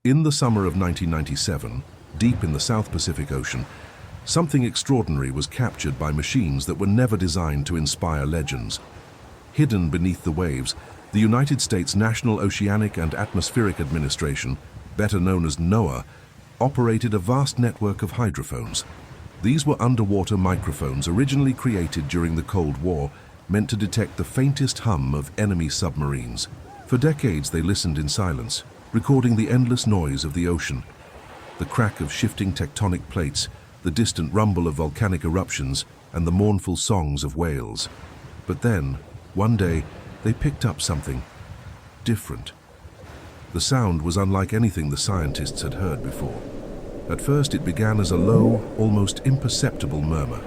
In the summer of 1997, deep in the South Pacific Ocean, something extraordinary was captured by machines that were never designed to inspire legends. Hidden beneath the waves, the United States National Oceanic and Atmospheric Administration, better known as NOAA, operated a vast network of hydrophones. These were underwater microphones originally created during the Cold War, meant to detect the faintest hum of enemy submarines. For decades they listened in silence, recording the endless noise of the ocean, the crack of shifting tectonic plates, the distant rumble of volcanic eruptions, and the mournful songs of whales. But then, one day, they picked up something different. The sound was unlike anything the scientists had heard before. At first it began as a low, almost imperceptible murmur,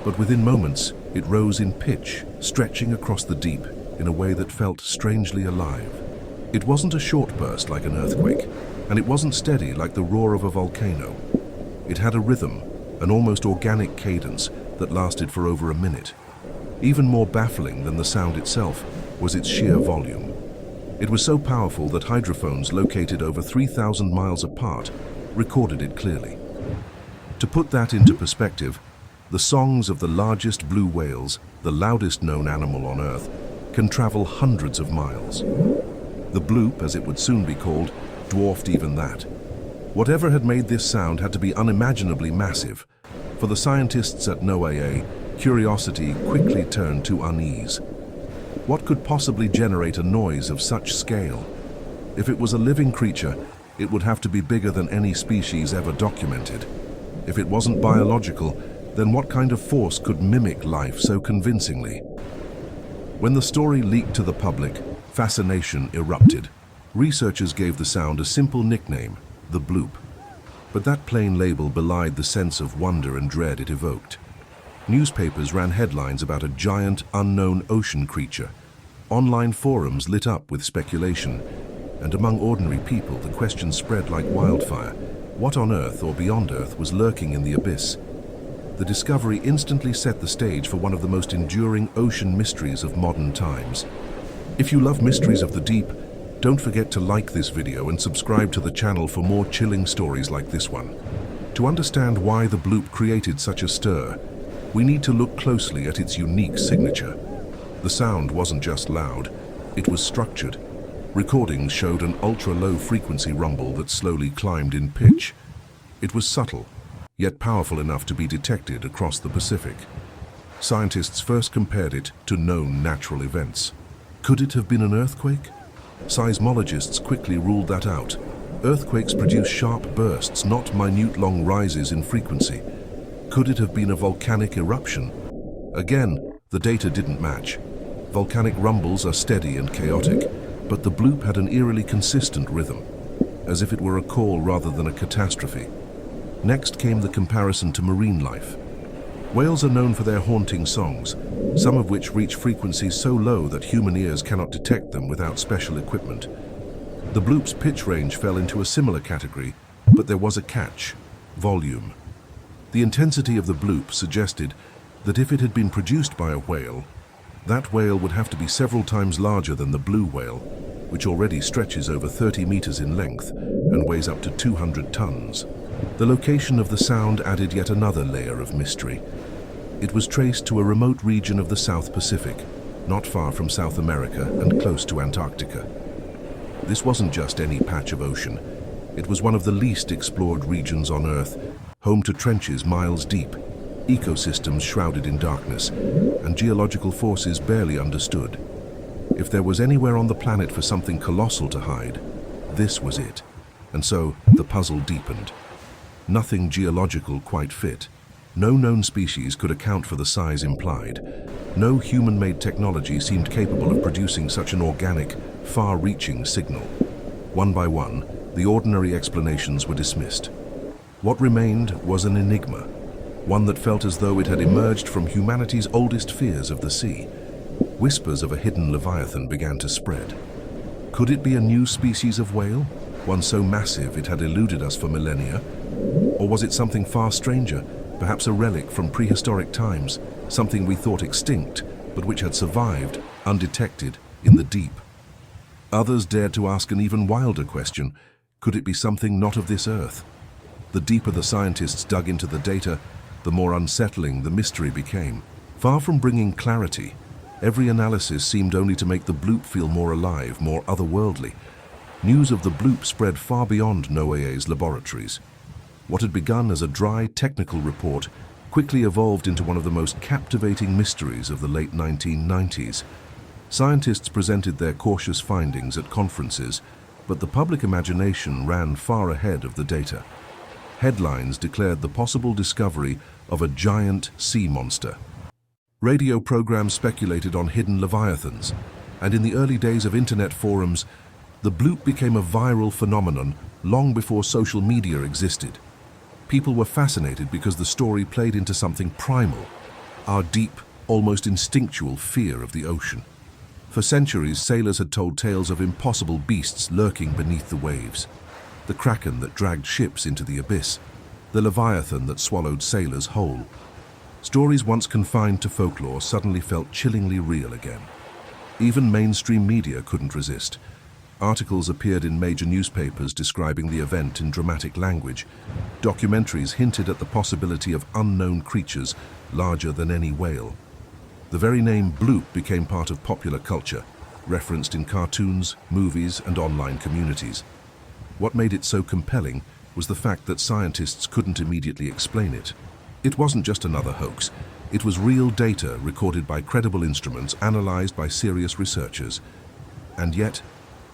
but within moments it rose in pitch, stretching across the deep in a way that felt strangely alive. It wasn't a short burst like an earthquake, and it wasn't steady like the roar of a volcano. It had a rhythm, an almost organic cadence that lasted for over a minute. Even more baffling than the sound itself was its sheer volume. It was so powerful that hydrophones located over 3,000 miles apart recorded it clearly. To put that into perspective, the songs of the largest blue whales, the loudest known animal on Earth, can travel hundreds of miles. The Bloop, as it would soon be called, dwarfed even that. Whatever had made this sound had to be unimaginably massive. For the scientists at NOAA, curiosity quickly turned to unease. What could possibly generate a noise of such scale? If it was a living creature, it would have to be bigger than any species ever documented. If it wasn't biological, then what kind of force could mimic life so convincingly? When the story leaked to the public, fascination erupted. Researchers gave the sound a simple nickname, the Bloop. But that plain label belied the sense of wonder and dread it evoked. Newspapers ran headlines about a giant, unknown ocean creature. Online forums lit up with speculation. And among ordinary people, the question spread like wildfire. What on Earth or beyond Earth was lurking in the abyss? The discovery instantly set the stage for one of the most enduring ocean mysteries of modern times. If you love mysteries of the deep, don't forget to like this video and subscribe to the channel for more chilling stories like this one. To understand why the Bloop created such a stir, we need to look closely at its unique signature. The sound wasn't just loud, it was structured. Recordings showed an ultra-low frequency rumble that slowly climbed in pitch. It was subtle, yet powerful enough to be detected across the Pacific. Scientists first compared it to known natural events. Could it have been an earthquake? Seismologists quickly ruled that out. Earthquakes produce sharp bursts, not minute long rises in frequency. Could it have been a volcanic eruption? Again, the data didn't match. Volcanic rumbles are steady and chaotic, but the Bloop had an eerily consistent rhythm, as if it were a call rather than a catastrophe. Next came the comparison to marine life. Whales are known for their haunting songs, some of which reach frequencies so low that human ears cannot detect them without special equipment. The Bloop's pitch range fell into a similar category, but there was a catch: volume. The intensity of the Bloop suggested that if it had been produced by a whale, that whale would have to be several times larger than the blue whale, which already stretches over 30 meters in length and weighs up to 200 tons. The location of the sound added yet another layer of mystery. It was traced to a remote region of the South Pacific, not far from South America and close to Antarctica. This wasn't just any patch of ocean. It was one of the least explored regions on Earth, home to trenches miles deep, ecosystems shrouded in darkness, and geological forces barely understood. If there was anywhere on the planet for something colossal to hide, this was it. And so the puzzle deepened. Nothing geological quite fit. No known species could account for the size implied. No human-made technology seemed capable of producing such an organic, far-reaching signal. One by one, the ordinary explanations were dismissed. What remained was an enigma, one that felt as though it had emerged from humanity's oldest fears of the sea. Whispers of a hidden leviathan began to spread. Could it be a new species of whale, one so massive it had eluded us for millennia? Or was it something far stranger, perhaps a relic from prehistoric times, something we thought extinct, but which had survived, undetected, in the deep? Others dared to ask an even wilder question: Could it be something not of this earth? The deeper the scientists dug into the data, the more unsettling the mystery became. Far from bringing clarity, every analysis seemed only to make the bloop feel more alive, more otherworldly. News of the bloop spread far beyond NOAA's laboratories. What had begun as a dry, technical report quickly evolved into one of the most captivating mysteries of the late 1990s. Scientists presented their cautious findings at conferences, but the public imagination ran far ahead of the data. Headlines declared the possible discovery of a giant sea monster. Radio programs speculated on hidden leviathans, and in the early days of internet forums, the bloop became a viral phenomenon long before social media existed. People were fascinated because the story played into something primal, our deep, almost instinctual fear of the ocean. For centuries, sailors had told tales of impossible beasts lurking beneath the waves. The kraken that dragged ships into the abyss, the leviathan that swallowed sailors whole. Stories once confined to folklore suddenly felt chillingly real again. Even mainstream media couldn't resist. Articles appeared in major newspapers describing the event in dramatic language. Documentaries hinted at the possibility of unknown creatures larger than any whale. The very name bloop became part of popular culture, referenced in cartoons, movies, and online communities. What made it so compelling was the fact that scientists couldn't immediately explain it. It wasn't just another hoax. It was real data recorded by credible instruments analyzed by serious researchers. And yet,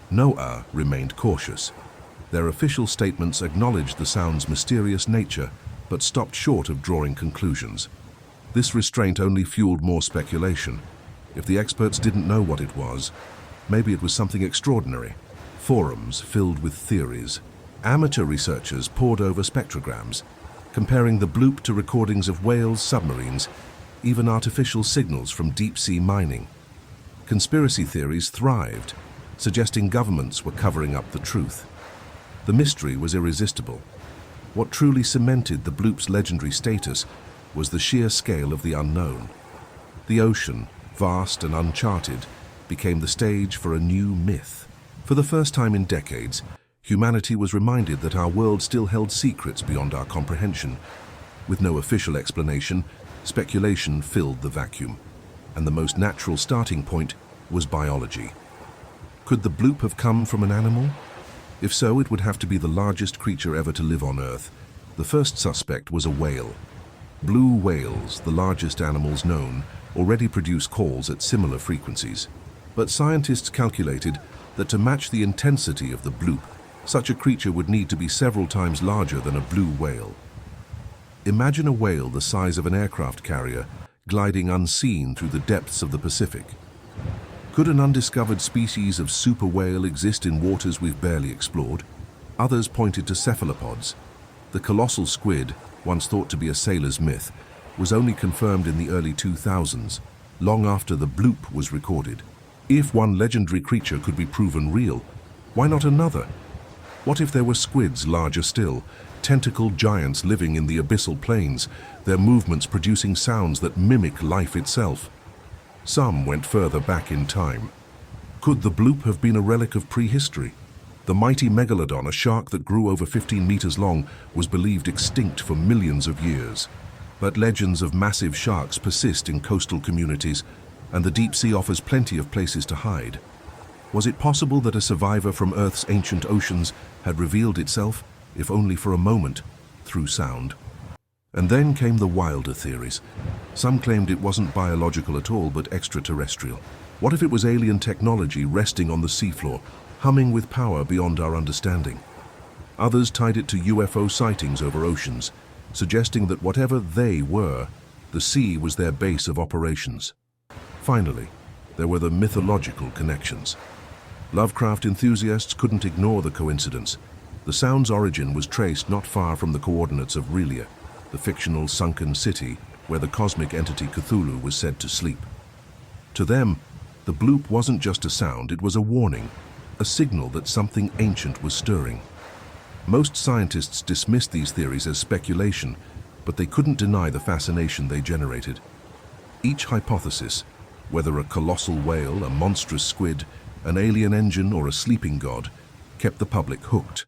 NOAA remained cautious. Their official statements acknowledged the sound's mysterious nature, but stopped short of drawing conclusions. This restraint only fueled more speculation. If the experts didn't know what it was, maybe it was something extraordinary. Forums filled with theories. Amateur researchers pored over spectrograms, comparing the bloop to recordings of whales, submarines, even artificial signals from deep-sea mining. Conspiracy theories thrived, suggesting governments were covering up the truth. The mystery was irresistible. What truly cemented the bloop's legendary status was the sheer scale of the unknown. The ocean, vast and uncharted, became the stage for a new myth. For the first time in decades, humanity was reminded that our world still held secrets beyond our comprehension. With no official explanation, speculation filled the vacuum, and the most natural starting point was biology. Could the bloop have come from an animal? If so, it would have to be the largest creature ever to live on Earth. The first suspect was a whale. Blue whales, the largest animals known, already produce calls at similar frequencies. But scientists calculated that to match the intensity of the bloop, such a creature would need to be several times larger than a blue whale. Imagine a whale the size of an aircraft carrier gliding unseen through the depths of the Pacific. Could an undiscovered species of super whale exist in waters we've barely explored? Others pointed to cephalopods. The colossal squid, once thought to be a sailor's myth, was only confirmed in the early 2000s, long after the bloop was recorded. If one legendary creature could be proven real, why not another? What if there were squids larger still, tentacled giants living in the abyssal plains, their movements producing sounds that mimic life itself? Some went further back in time. Could the bloop have been a relic of prehistory? The mighty megalodon, a shark that grew over 15 meters long, was believed extinct for millions of years. But legends of massive sharks persist in coastal communities, and the deep sea offers plenty of places to hide. Was it possible that a survivor from Earth's ancient oceans had revealed itself, if only for a moment, through sound? And then came the wilder theories. Some claimed it wasn't biological at all, but extraterrestrial. What if it was alien technology resting on the seafloor, humming with power beyond our understanding? Others tied it to UFO sightings over oceans, suggesting that whatever they were, the sea was their base of operations. Finally, there were the mythological connections. Lovecraft enthusiasts couldn't ignore the coincidence. The sound's origin was traced not far from the coordinates of Relia, the fictional sunken city where the cosmic entity Cthulhu was said to sleep. To them, the bloop wasn't just a sound, it was a warning, a signal that something ancient was stirring. Most scientists dismissed these theories as speculation, but they couldn't deny the fascination they generated. Each hypothesis, whether a colossal whale, a monstrous squid, an alien engine, or a sleeping god, kept the public hooked.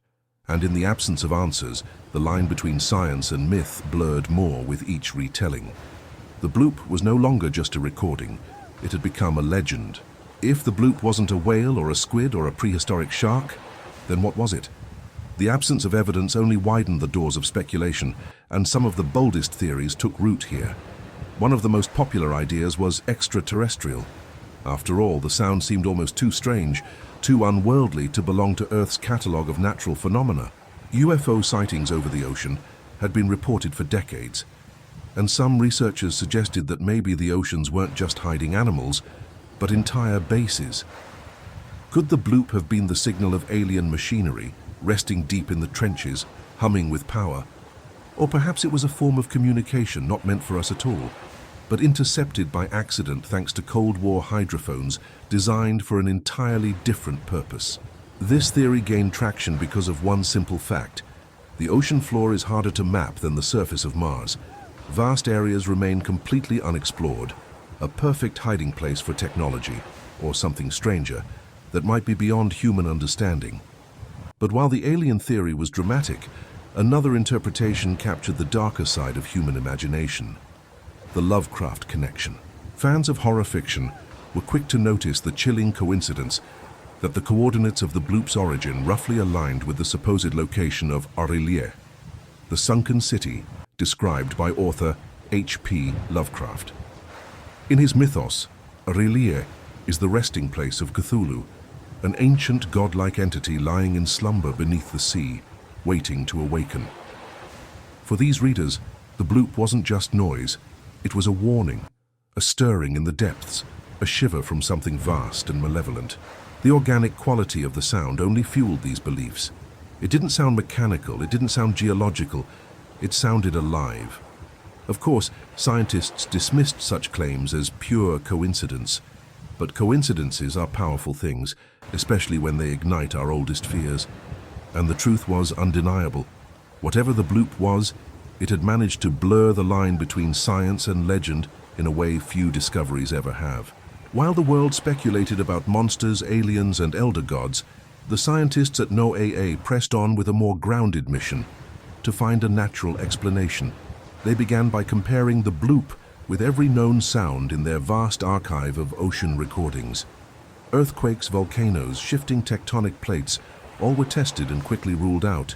And in the absence of answers, the line between science and myth blurred more with each retelling. The bloop was no longer just a recording, it had become a legend. If the bloop wasn't a whale or a squid or a prehistoric shark, then what was it? The absence of evidence only widened the doors of speculation, and some of the boldest theories took root here. One of the most popular ideas was extraterrestrial. After all, the sound seemed almost too strange, too unworldly to belong to Earth's catalogue of natural phenomena. UFO sightings over the ocean had been reported for decades, and some researchers suggested that maybe the oceans weren't just hiding animals, but entire bases. Could the bloop have been the signal of alien machinery, resting deep in the trenches, humming with power? Or perhaps it was a form of communication not meant for us at all, but intercepted by accident thanks to Cold War hydrophones designed for an entirely different purpose. This theory gained traction because of one simple fact. The ocean floor is harder to map than the surface of Mars. Vast areas remain completely unexplored, a perfect hiding place for technology, or something stranger, that might be beyond human understanding. But while the alien theory was dramatic, another interpretation captured the darker side of human imagination: the Lovecraft connection. Fans of horror fiction were quick to notice the chilling coincidence that the coordinates of the bloop's origin roughly aligned with the supposed location of Aurelier, the sunken city described by author H.P. Lovecraft. In his mythos, Aurelier is the resting place of Cthulhu, an ancient godlike entity lying in slumber beneath the sea, waiting to awaken. For these readers, the bloop wasn't just noise, it was a warning, a stirring in the depths, a shiver from something vast and malevolent. The organic quality of the sound only fueled these beliefs. It didn't sound mechanical, it didn't sound geological, it sounded alive. Of course, scientists dismissed such claims as pure coincidence, but coincidences are powerful things, especially when they ignite our oldest fears. And the truth was undeniable. Whatever the bloop was, it had managed to blur the line between science and legend in a way few discoveries ever have. While the world speculated about monsters, aliens, and elder gods, the scientists at NOAA pressed on with a more grounded mission: to find a natural explanation. They began by comparing the bloop with every known sound in their vast archive of ocean recordings. Earthquakes, volcanoes, shifting tectonic plates, all were tested and quickly ruled out.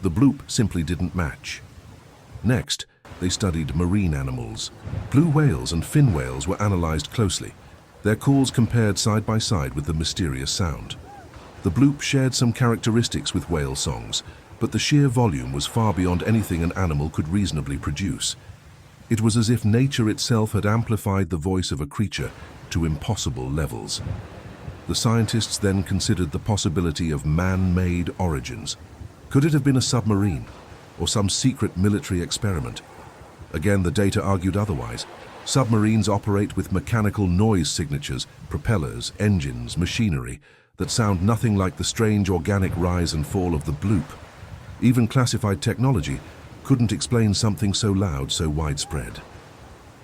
The bloop simply didn't match. Next, they studied marine animals. Blue whales and fin whales were analyzed closely, their calls compared side by side with the mysterious sound. The bloop shared some characteristics with whale songs, but the sheer volume was far beyond anything an animal could reasonably produce. It was as if nature itself had amplified the voice of a creature to impossible levels. The scientists then considered the possibility of man-made origins. Could it have been a submarine, or some secret military experiment? Again, the data argued otherwise. Submarines operate with mechanical noise signatures, propellers, engines, machinery, that sound nothing like the strange organic rise and fall of the bloop. Even classified technology couldn't explain something so loud, so widespread.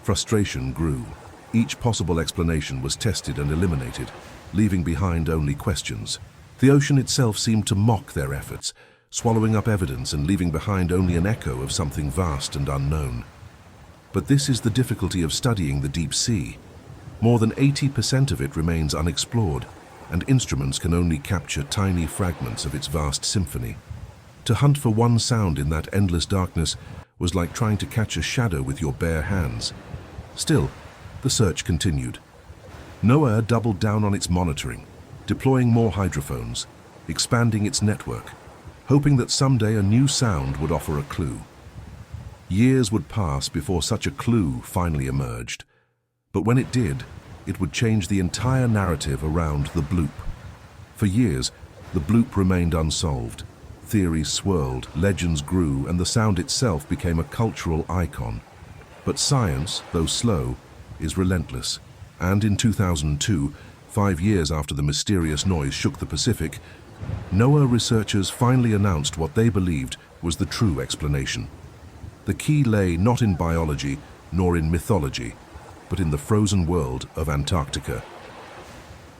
Frustration grew. Each possible explanation was tested and eliminated, leaving behind only questions. The ocean itself seemed to mock their efforts, swallowing up evidence and leaving behind only an echo of something vast and unknown. But this is the difficulty of studying the deep sea. More than 80% of it remains unexplored, and instruments can only capture tiny fragments of its vast symphony. To hunt for one sound in that endless darkness was like trying to catch a shadow with your bare hands. Still, the search continued. NOAA doubled down on its monitoring, deploying more hydrophones, expanding its network, hoping that someday a new sound would offer a clue. Years would pass before such a clue finally emerged. But when it did, it would change the entire narrative around the bloop. For years, the bloop remained unsolved. Theories swirled, legends grew, and the sound itself became a cultural icon. But science, though slow, is relentless. And in 2002, 5 years after the mysterious noise shook the Pacific, NOAA researchers finally announced what they believed was the true explanation. The key lay not in biology nor in mythology, but in the frozen world of Antarctica.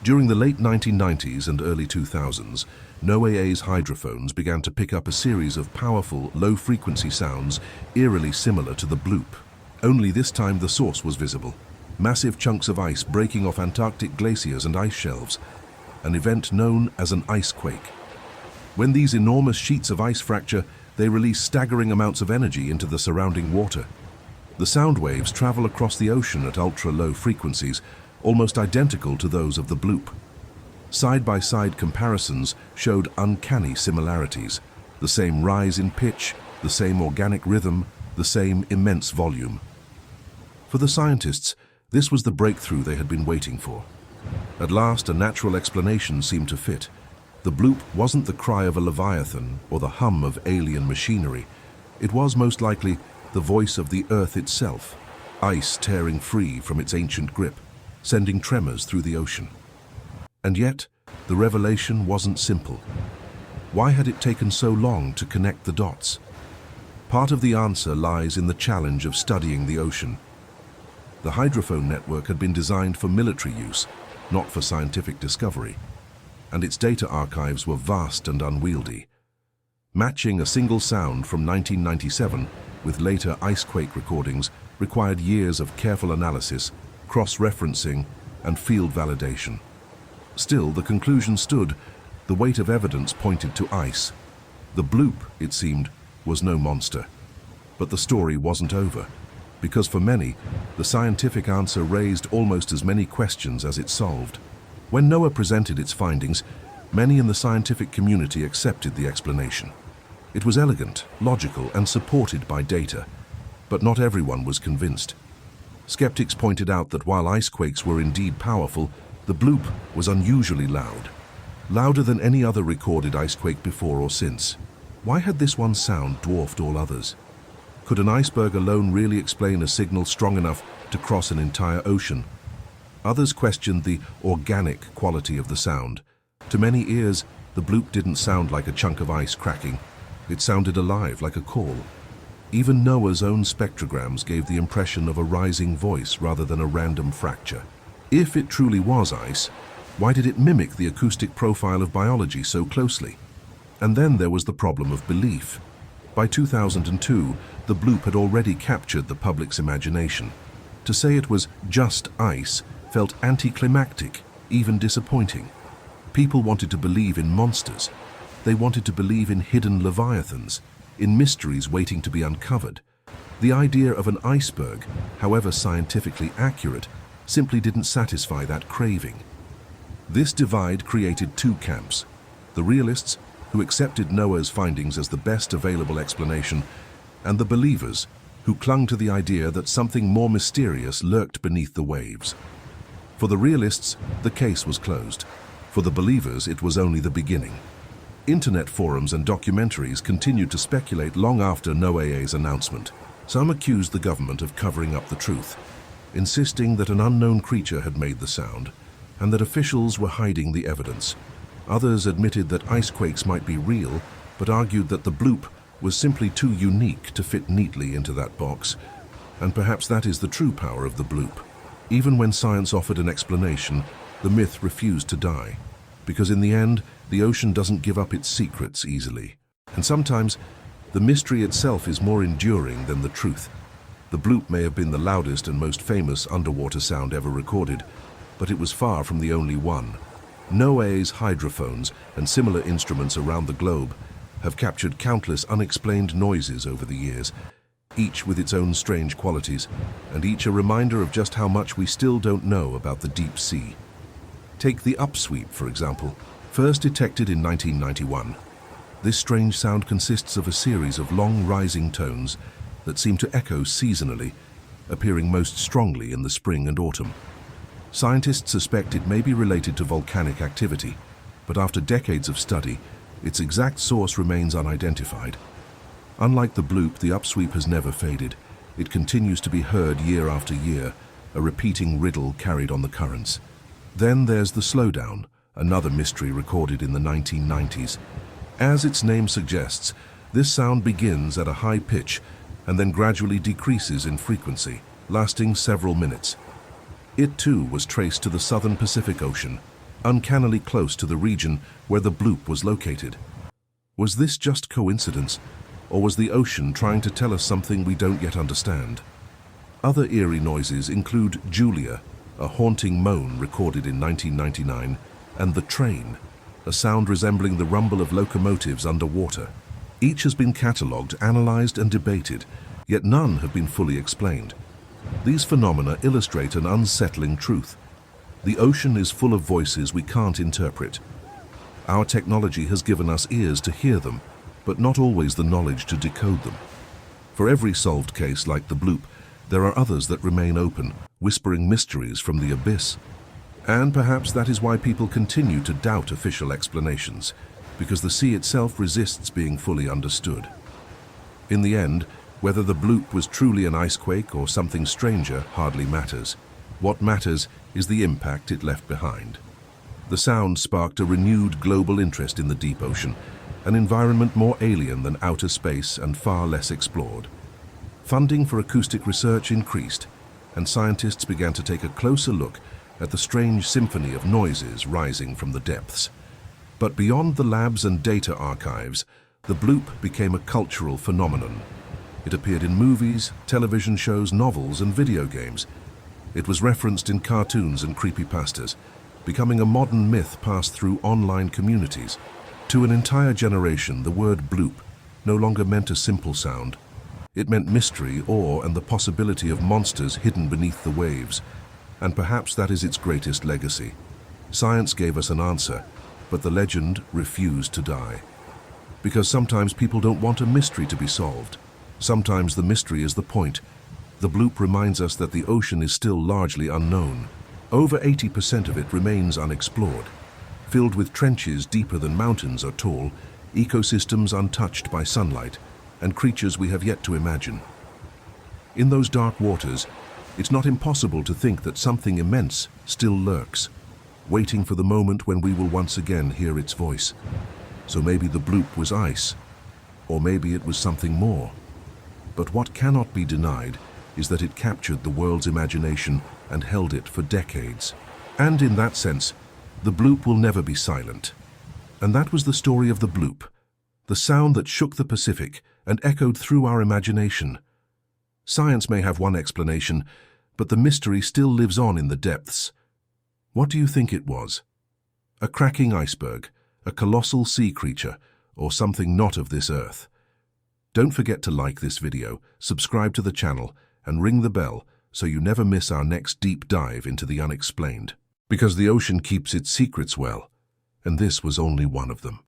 During the late 1990s and early 2000s, NOAA's hydrophones began to pick up a series of powerful, low-frequency sounds eerily similar to the bloop. Only this time the source was visible. Massive chunks of ice breaking off Antarctic glaciers and ice shelves, an event known as an icequake. When these enormous sheets of ice fracture, they release staggering amounts of energy into the surrounding water. The sound waves travel across the ocean at ultra-low frequencies, almost identical to those of the bloop. Side-by-side comparisons showed uncanny similarities: the same rise in pitch, the same organic rhythm, the same immense volume. For the scientists, this was the breakthrough they had been waiting for. At last, a natural explanation seemed to fit. The bloop wasn't the cry of a leviathan or the hum of alien machinery. It was most likely the voice of the Earth itself, ice tearing free from its ancient grip, sending tremors through the ocean. And yet, the revelation wasn't simple. Why had it taken so long to connect the dots? Part of the answer lies in the challenge of studying the ocean. The hydrophone network had been designed for military use, not for scientific discovery, and its data archives were vast and unwieldy. Matching a single sound from 1997 with later icequake recordings required years of careful analysis, cross-referencing, and field validation. Still, the conclusion stood. The weight of evidence pointed to ice. The bloop, it seemed, was no monster. But the story wasn't over, because for many, the scientific answer raised almost as many questions as it solved. When NOAA presented its findings, many in the scientific community accepted the explanation. It was elegant, logical, and supported by data, but not everyone was convinced. Skeptics pointed out that while icequakes were indeed powerful, the bloop was unusually loud, louder than any other recorded icequake before or since. Why had this one sound dwarfed all others? Could an iceberg alone really explain a signal strong enough to cross an entire ocean? Others questioned the organic quality of the sound. To many ears, the bloop didn't sound like a chunk of ice cracking. It sounded alive, like a call. Even NOAA's own spectrograms gave the impression of a rising voice rather than a random fracture. If it truly was ice, why did it mimic the acoustic profile of biology so closely? And then there was the problem of belief. By 2002, the bloop had already captured the public's imagination. To say it was just ice felt anticlimactic, even disappointing. People wanted to believe in monsters. They wanted to believe in hidden leviathans, in mysteries waiting to be uncovered. The idea of an iceberg, however scientifically accurate, simply didn't satisfy that craving. This divide created two camps: the realists, who accepted NOAA's findings as the best available explanation, and the believers, who clung to the idea that something more mysterious lurked beneath the waves. For the realists, the case was closed. For the believers, it was only the beginning. Internet forums and documentaries continued to speculate long after NOAA's announcement. Some accused the government of covering up the truth, insisting that an unknown creature had made the sound, and that officials were hiding the evidence. Others admitted that icequakes might be real, but argued that the bloop was simply too unique to fit neatly into that box. And perhaps that is the true power of the bloop. Even when science offered an explanation, the myth refused to die. Because in the end, the ocean doesn't give up its secrets easily. And sometimes, the mystery itself is more enduring than the truth. The bloop may have been the loudest and most famous underwater sound ever recorded, but it was far from the only one. NOAA's hydrophones and similar instruments around the globe have captured countless unexplained noises over the years, each with its own strange qualities, and each a reminder of just how much we still don't know about the deep sea. Take the upsweep, for example, first detected in 1991. This strange sound consists of a series of long rising tones that seem to echo seasonally, appearing most strongly in the spring and autumn. Scientists suspect it may be related to volcanic activity, but after decades of study, its exact source remains unidentified. Unlike the bloop, the upsweep has never faded. It continues to be heard year after year, a repeating riddle carried on the currents. Then there's the slowdown, another mystery recorded in the 1990s. As its name suggests, this sound begins at a high pitch and then gradually decreases in frequency, lasting several minutes. It too was traced to the southern Pacific Ocean, uncannily close to the region where the bloop was located. Was this just coincidence, or was the ocean trying to tell us something we don't yet understand? Other eerie noises include Julia, a haunting moan recorded in 1999, and the train, a sound resembling the rumble of locomotives underwater. Each has been catalogued, analyzed, and debated, yet none have been fully explained. These phenomena illustrate an unsettling truth. The ocean is full of voices we can't interpret. Our technology has given us ears to hear them, but not always the knowledge to decode them. For every solved case like the bloop, there are others that remain open, whispering mysteries from the abyss. And perhaps that is why people continue to doubt official explanations, because the sea itself resists being fully understood. In the end, whether the bloop was truly an icequake or something stranger hardly matters. What matters is the impact it left behind. The sound sparked a renewed global interest in the deep ocean, an environment more alien than outer space and far less explored. Funding for acoustic research increased, and scientists began to take a closer look at the strange symphony of noises rising from the depths. But beyond the labs and data archives, the bloop became a cultural phenomenon. It appeared in movies, television shows, novels, and video games. It was referenced in cartoons and creepypastas, becoming a modern myth passed through online communities. To an entire generation, the word bloop no longer meant a simple sound. It meant mystery, awe, and the possibility of monsters hidden beneath the waves. And perhaps that is its greatest legacy. Science gave us an answer, but the legend refused to die. Because sometimes people don't want a mystery to be solved. Sometimes the mystery is the point. The bloop reminds us that the ocean is still largely unknown. Over 80% of it remains unexplored. Filled with trenches deeper than mountains are tall, ecosystems untouched by sunlight, and creatures we have yet to imagine. In those dark waters, it's not impossible to think that something immense still lurks, waiting for the moment when we will once again hear its voice. So maybe the bloop was ice, or maybe it was something more. But what cannot be denied is that it captured the world's imagination and held it for decades. And in that sense, the bloop will never be silent. And that was the story of the bloop, the sound that shook the Pacific and echoed through our imagination. Science may have one explanation, but the mystery still lives on in the depths. What do you think it was? A cracking iceberg, a colossal sea creature, or something not of this earth? Don't forget to like this video, subscribe to the channel, and ring the bell so you never miss our next deep dive into the unexplained. Because the ocean keeps its secrets well, and this was only one of them.